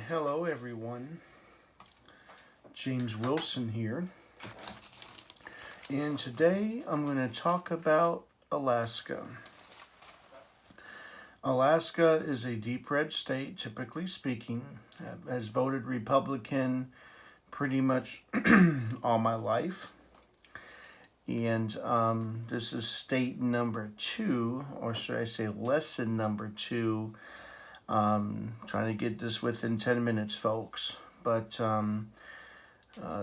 Hello everyone, James Wilson here, and today I'm going to talk about Alaska. Alaska is a deep red state, typically speaking, has voted Republican pretty much all my life, and this is state number 2, or should I say lesson number 2. Trying to get this within 10 minutes, folks. But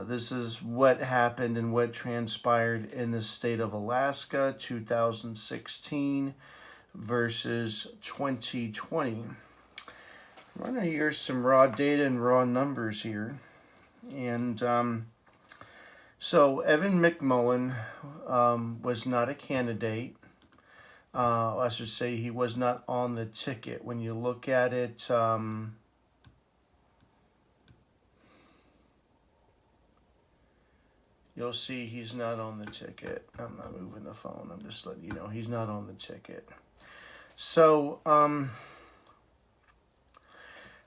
this is what happened and what transpired in the state of Alaska 2016 versus 2020. I'm going to hear some raw data and raw numbers here. And so Evan McMullin was not a candidate. I should say he was not on the ticket. When you look at it, you'll see he's not on the ticket. I'm not moving the phone. I'm just letting you know he's not on the ticket. So,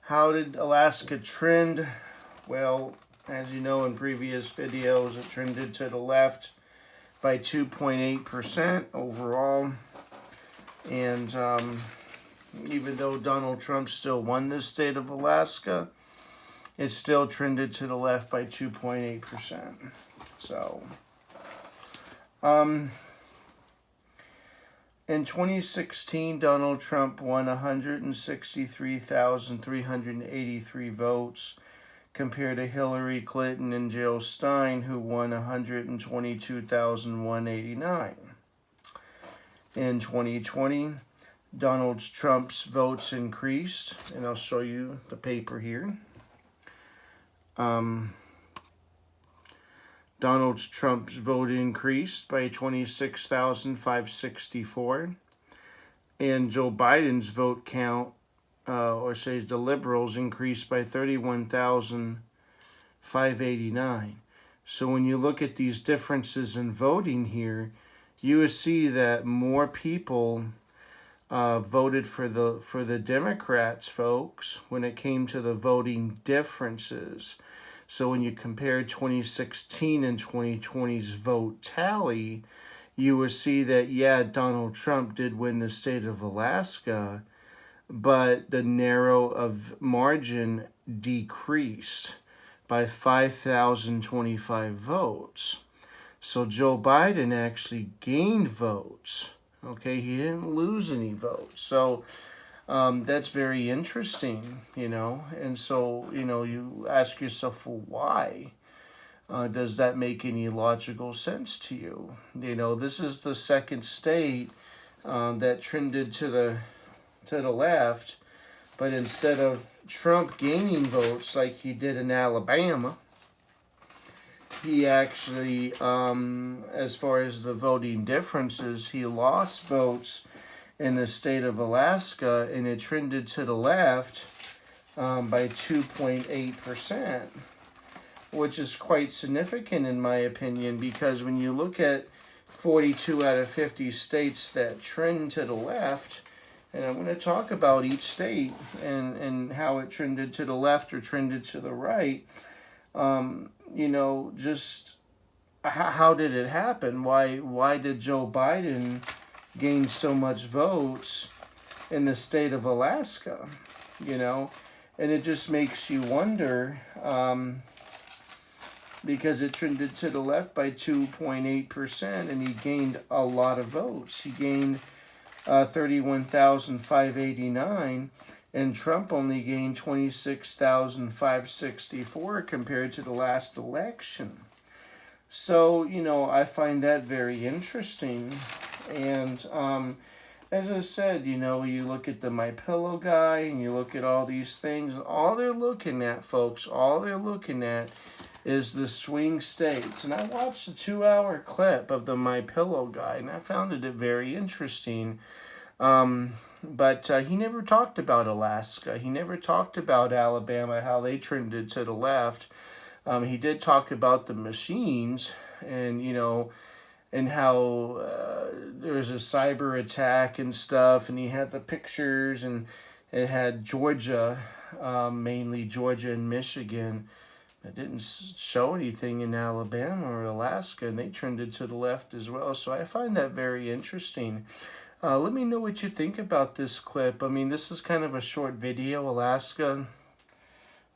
how did Alaska trend? Well, as you know in previous videos, it trended to the left by 2.8% overall. And even though Donald Trump still won this state of Alaska, it still trended to the left by 2.8%. So, in 2016, Donald Trump won 163,383 votes compared to Hillary Clinton and Jill Stein, who won 122,189. In 2020, Donald Trump's votes increased, and I'll show you the paper here. Donald Trump's vote increased by 26,564, and Joe Biden's vote count, or says the liberals, increased by 31,589. So when you look at these differences in voting here, you will see that more people voted for the Democrats, folks, when it came to the voting differences. So when you compare 2016 and 2020's vote tally, you will see that, yeah, Donald Trump did win the state of Alaska, but the narrow of margin decreased by 5,025 votes. So Joe Biden actually gained votes. Okay, he didn't lose any votes. So that's very interesting, And so, you ask yourself, well, why? Does that make any logical sense to you? This is the second state that trended to the left, but instead of Trump gaining votes like he did in Alabama, he actually, as far as the voting differences, he lost votes in the state of Alaska, and it trended to the left by 2.8%, which is quite significant in my opinion, because when you look at 42 out of 50 states that trend to the left, and I'm going to talk about each state and how it trended to the left or trended to the right, just how did it happen? Why did Joe Biden gain so much votes in the state of Alaska? And it just makes you wonder, because it trended to the left by 2.8%, and he gained a lot of votes. He gained 31,589. And Trump only gained 26,564 compared to the last election. So, I find that very interesting. And as I said, you look at the MyPillow guy and you look at all these things. All they're looking at, folks, is the swing states. And I watched a 2-hour clip of the MyPillow guy, and I found it very interesting. But he never talked about Alaska. He never talked about Alabama, how they trended to the left. He did talk about the machines and, and how there was a cyber attack and stuff. And he had the pictures, and it had Georgia mainly Georgia and Michigan. It didn't show anything in Alabama or Alaska, and they trended to the left as well. So I find that very interesting. Let me know what you think about this clip. I mean, this is kind of a short video. Alaska,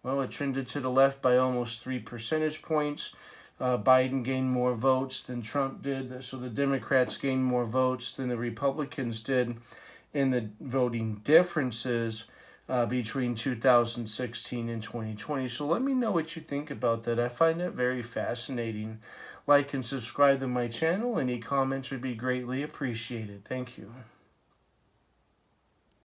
well, it trended to the left by almost 3 percentage points. Biden gained more votes than Trump did, so the Democrats gained more votes than the Republicans did in the voting differences between 2016 and 2020. So let me know what you think about that. I find that very fascinating. Like and subscribe to my channel. Any comments would be greatly appreciated. Thank you.